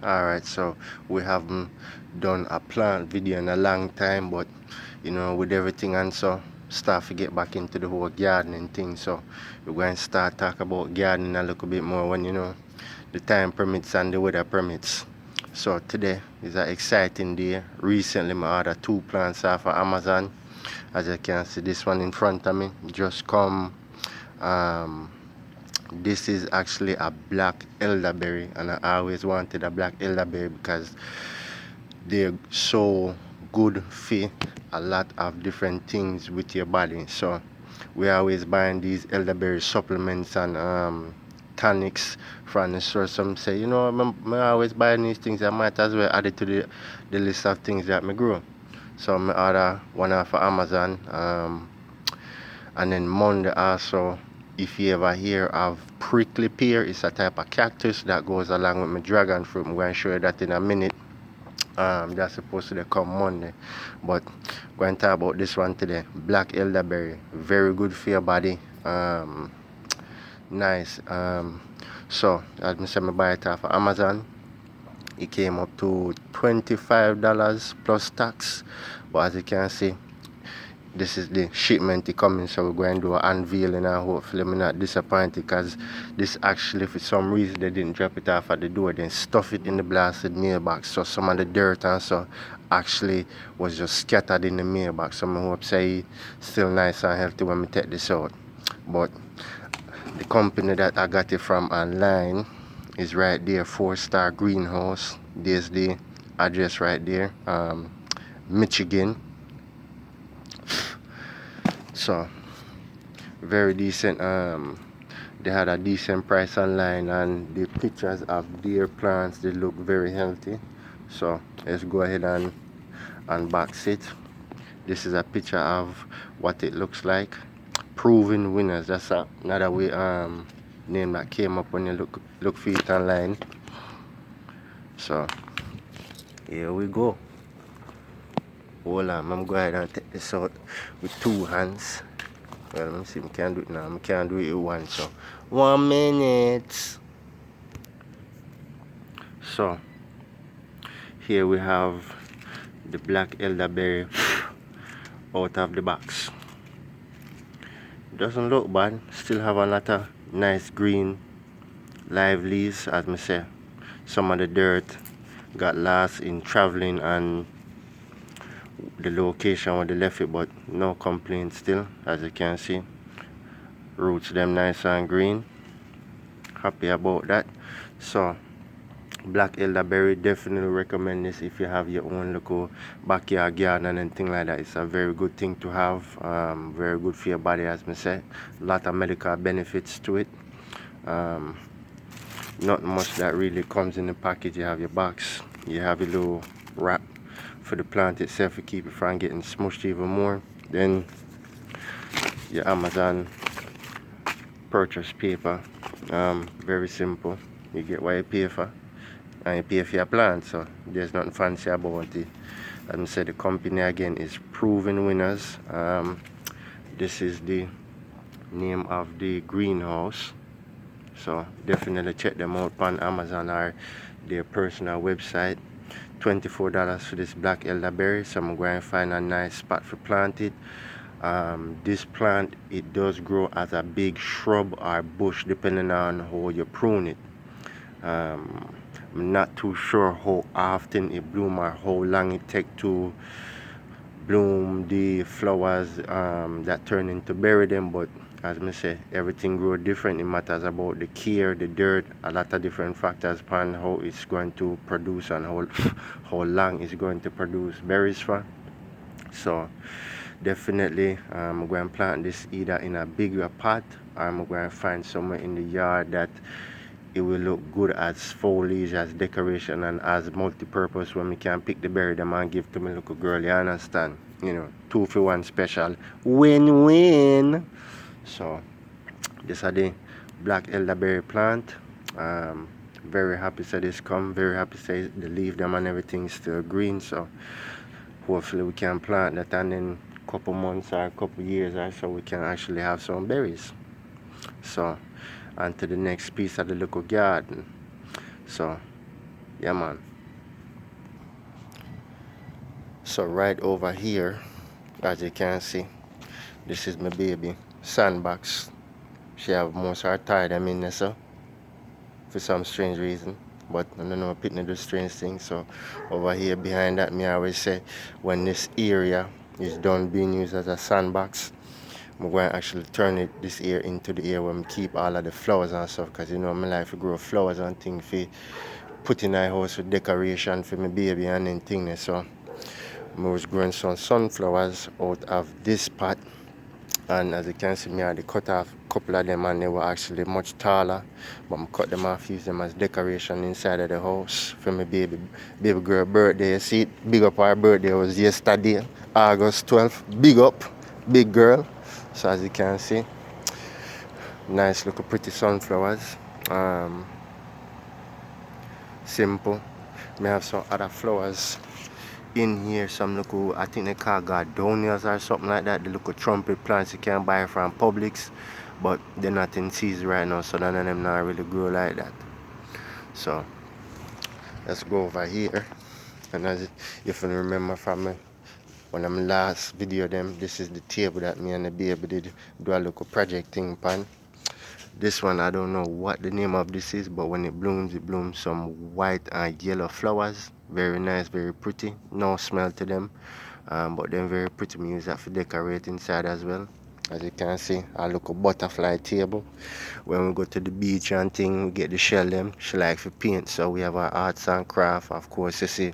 Alright, so we haven't done a plant video in a long time, but with everything and so start to get back into the whole gardening thing. So we're going to start talk about gardening a little bit more when the time permits and the weather permits. So today is an exciting day. Recently I ordered two plants off of Amazon. As you can see, this one in front of me just come. um this is actually a black elderberry, and I always wanted a black elderberry because they're so good for a lot of different things with your body. So we always buying these elderberry supplements and tonics from the store. Some say, I'm always buying these things. I might as well add it to the list of things that me grow. So I order one off of Amazon. And then Monday also, if you ever hear of prickly pear, it's a type of cactus that goes along with my dragon fruit. I'm going to show you that in a minute. That's supposed to come Monday, but going to talk about this one today. Black elderberry, very good for your body. Nice. So as I said, I buy it off of Amazon. It came up to $25 plus tax, but as you can see, this is the shipment coming, so we're going to do an unveiling, and hopefully I'm not disappointed, because this actually, for some reason, they didn't drop it off at the door, then stuff it in the blasted mailbox, so some of the dirt and so actually was just scattered in the mailbox. So I hope say still nice and healthy when we take this out. But the company that I got it from online is right there, 4-Star Greenhouse. There's the address right there, Michigan. So very decent. They had a decent price online, and the pictures of their plants, they look very healthy. So let's go ahead and unbox it. This is a picture of what it looks like. Proven winners, that's another way name that came up when you look for it online. So here we go. Hold on, I'm going to take this out with two hands. Well, let me see, I can't do it now. I can't do it with one, so 1 minute. So here we have the black elderberry out of the box. Doesn't look bad. Still have a lot of nice green live leaves. As I say, some of the dirt got lost in traveling and the location where they left it, but no complaints still. As you can see, roots them nice and green. Happy about that. So black elderberry, definitely recommend this if you have your own local backyard garden and anything like that. It's a very good thing to have. Very good for your body, as I said. A lot of medical benefits to it. Not much that really comes in the package. You have your box, you have a little wrap for the plant itself to keep it from getting smushed even more. Then your Amazon purchase paper. Very simple. You get what you pay for, and you pay for your plant, so there's nothing fancy about it. As I said, the company again is Proven Winners. This is the name of the greenhouse, so definitely check them out on Amazon or their personal website. $24 for this black elderberry, so I'm going to find a nice spot for plant it. This plant, it does grow as a big shrub or bush depending on how you prune it. I'm not too sure how often it blooms or how long it takes to bloom the flowers that turn into berry them, but as I say, everything grows different. It matters about the care, the dirt, a lot of different factors upon how it's going to produce and how long it's going to produce berries for. So definitely I'm going to plant this either in a bigger pot, or I'm going to find somewhere in the yard that it will look good as foliage, as decoration, and as multi-purpose when we can pick the berry them and give to my little girl. You understand? 2 for 1 special. Win-win. So this is the black elderberry plant. Very happy to this come. Very happy to the leaf them and everything still green. So hopefully we can plant that, and in a couple months or a couple years or so we can actually have some berries. So on to the next piece of the little garden. So Yeah, man. So right over here, as you can see, this is my baby sandbox. She have most of her tie them in there, so for some strange reason. But I don't know, picking do strange things. So over here behind that, me always say when this area is done being used as a sandbox, I'm going to actually turn this area into the area where I keep all of the flowers and stuff. Because you know, my life to grow flowers and things for put in my house for decoration for my baby and then things. So I was growing some sunflowers out of this pot. And as you can see, me I cut off a couple of them and they were actually much taller, but I cut them off, use them as decoration inside of the house for my baby girl birthday. You see it, big up, our birthday was yesterday, August 12th. Big up, big girl. So as you can see, nice little pretty sunflowers. Simple. May have some other flowers in here, some little, I think they call gardenias or something like that, the little trumpet plants you can buy from Publix, but they're not in season right now, so none of them not really grow like that. So let's go over here, and as if you remember from one of my last video them, this is the table that me and the baby did do a little project thing upon. This one, I don't know what the name of this is, but when it blooms some white and yellow flowers. Very nice, very pretty. No smell to them, but then very pretty. We use that for decorate inside as well. As you can see, a little butterfly table. When we go to the beach and thing, we get the shell them. She likes to paint, so we have our arts and craft. Of course, you see,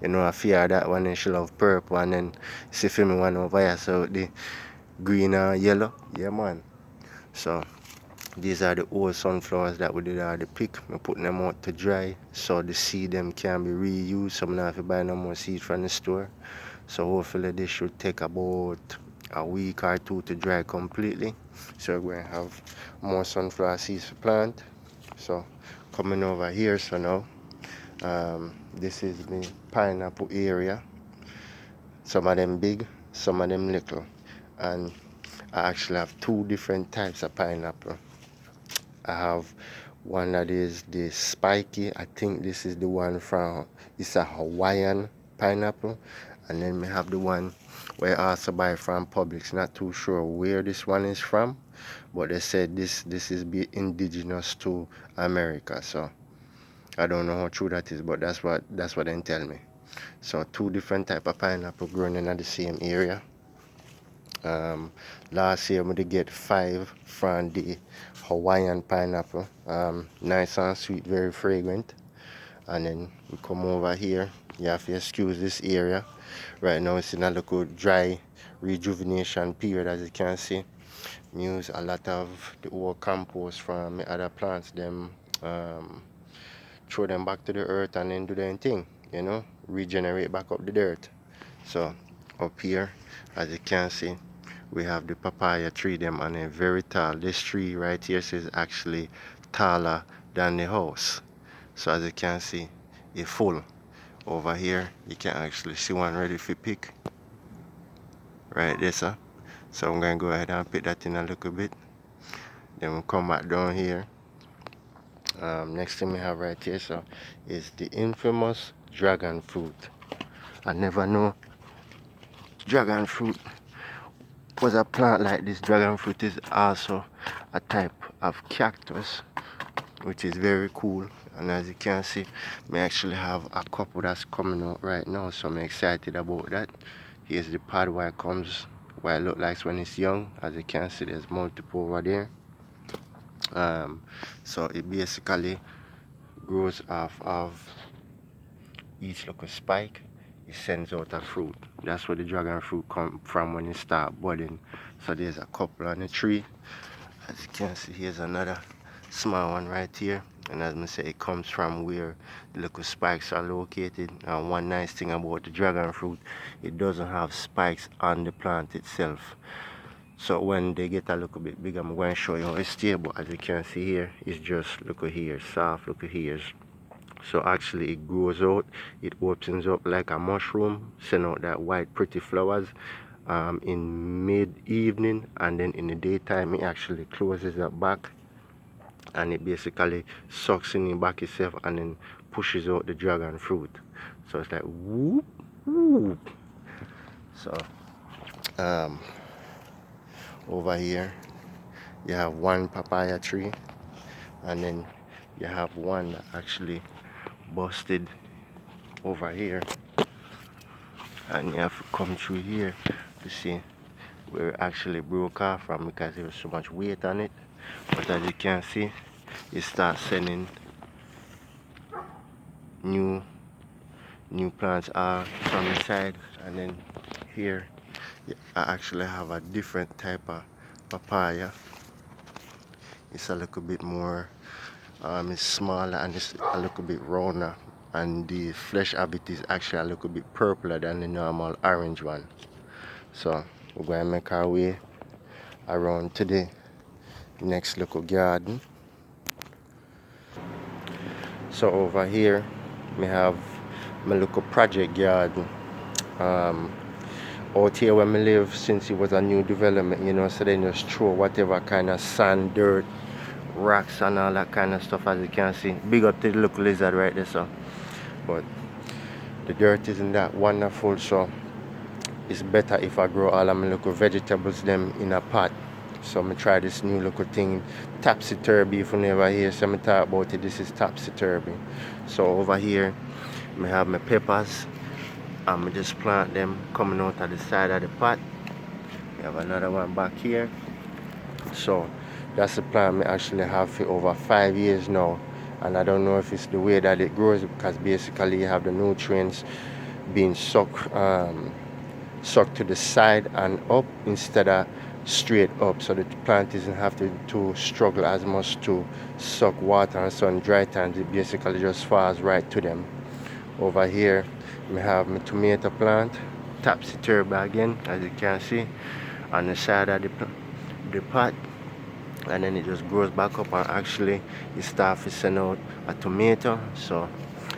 you know, I fear that one, and she love purple, and then see for me one over here, so the green and yellow. Yeah, man. So these are the old sunflowers that we did already pick. We put them out to dry so the seed them can be reused. So I'm not have to buy no more seeds from the store. So hopefully this should take about a week or two to dry completely. So we're going to have more sunflower seeds to plant. So coming over here, so now this is the pineapple area. Some of them big, some of them little. And I actually have two different types of pineapple. I have one that is the spiky. I think this is the one from, it's a Hawaiian pineapple. And then we have the one where I also buy from Publix. Not too sure where this one is from, but they said this is be indigenous to America. So I don't know how true that is, but that's what they tell me. So two different type of pineapple growing in the same area. Last year we did get 5 from the Hawaiian pineapple. Nice and sweet, very fragrant. And then we come over here. You have to excuse this area. Right now it's in a little dry rejuvenation period, as you can see. We use a lot of the old compost from the other plants, them throw them back to the earth and then do their thing, you know, regenerate back up the dirt. So up here, as you can see, we have the papaya tree them, and a very tall. This tree right here is actually taller than the house. So as you can see, it's full. Over here you can actually see one ready for pick right there, sir. So I'm gonna go ahead and pick that in a little bit, then we'll come back down here. Next thing we have right here, so is the infamous dragon fruit. I never know dragon fruit was a plant like this. Dragon fruit is also a type of cactus, which is very cool. And as you can see, we actually have a couple that's coming out right now, so I'm excited about that. Here's the pod where it comes, where it looks like when it's young. As you can see, there's multiple over there. So it basically grows off of each little spike. It sends out a fruit. That's where the dragon fruit come from when it start budding. So there's a couple on the tree. As you can see, here's another small one right here. And as I say, it comes from where the little spikes are located. And one nice thing about the dragon fruit, it doesn't have spikes on the plant itself. So when they get a little bit bigger, I'm going to show you how it's stable. As you can see here, it's just, look at here, soft, look at here. So actually it grows out, it opens up like a mushroom, send out that white pretty flowers in mid-evening, and then in the daytime it actually closes up back, and it basically sucks in the back itself and then pushes out the dragon fruit. So it's like whoop whoop. So over here you have one papaya tree, and then you have one that actually busted over here, and you have to come through here to see where it actually broke off from because there was so much weight on it. But as you can see, it starts sending new plants from the side. And then here I actually have a different type of papaya. It's a little bit more it's smaller and it's a little bit rounder, and the flesh habit is actually a little bit purpler than the normal orange one. So we're going to make our way around to the next little garden. So over here we have my little project garden. Out here where I live, since it was a new development, you know, so they just throw whatever kind of sand, dirt, rocks and all that kind of stuff. As you can see, big up to the little lizard right there. So but the dirt isn't that wonderful, so it's better if I grow all of my little vegetables them in a pot. So I'm gonna try this new little thing, topsy-turvy. If you never hear some talk about it, this is topsy-turvy. So over here I have my peppers. I'm just plant them coming out of the side of the pot. We have another one back here. So that's the plant I actually have for over 5 years now, and I don't know if it's the way that it grows, because basically you have the nutrients being sucked to the side and up instead of straight up, so the plant doesn't have to struggle as much to suck water and sun. Dry times it basically just falls right to them. Over here we have my tomato plant, topsy-turvy again, as you can see, on the side of the pot, and then it just grows back up and actually it starts to send out a tomato. So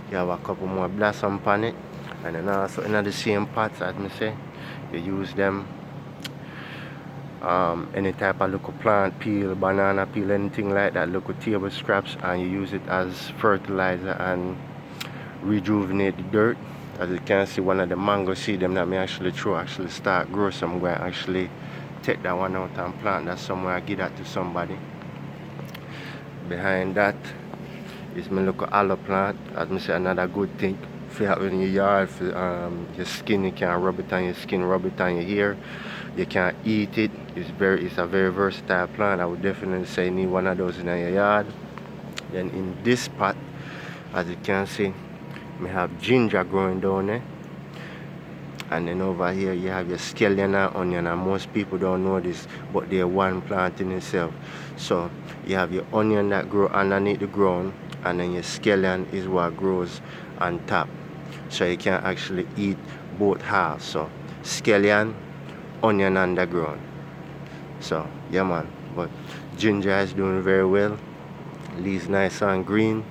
you have a couple more blossom on it, and then also in the same pots, as I say, you use them any type of local plant peel, banana peel, anything like that, local table scraps, and you use it as fertilizer and rejuvenate the dirt. As you can see, one of the mango seed them that me actually throw actually start grow. So I'm going to actually take that one out and plant that somewhere. I give that to somebody. Behind that is my local aloe plant. As I say, another good thing for have in your yard, for your skin. You can rub it on your skin, rub it on your hair. You can eat it. It's a very versatile plant. I would definitely say you need one of those in your yard. Then in this pot, as you can see, we have ginger growing down there, and then over here you have your scallion and onion, and most people don't know this, but they're one plant in itself. So you have your onion that grow underneath the ground, and then your scallion is what grows on top, so you can actually eat both halves. So scallion, onion underground. So yeah man, but ginger is doing very well. Leaves nice and green.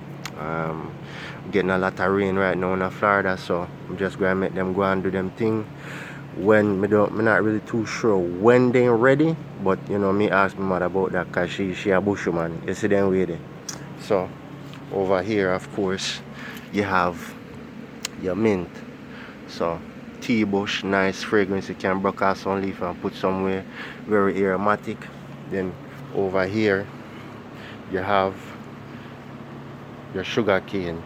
Getting a lot of rain right now in Florida, so I'm just going to make them go and do them thing. When I'm not really too sure when they're ready, but you know, me ask my mother about that because she a bushman. You see them with it. So over here, of course, you have your mint. So tea bush, nice fragrance. You can break off some leaf and put somewhere, very aromatic. Then over here you have your sugar cane.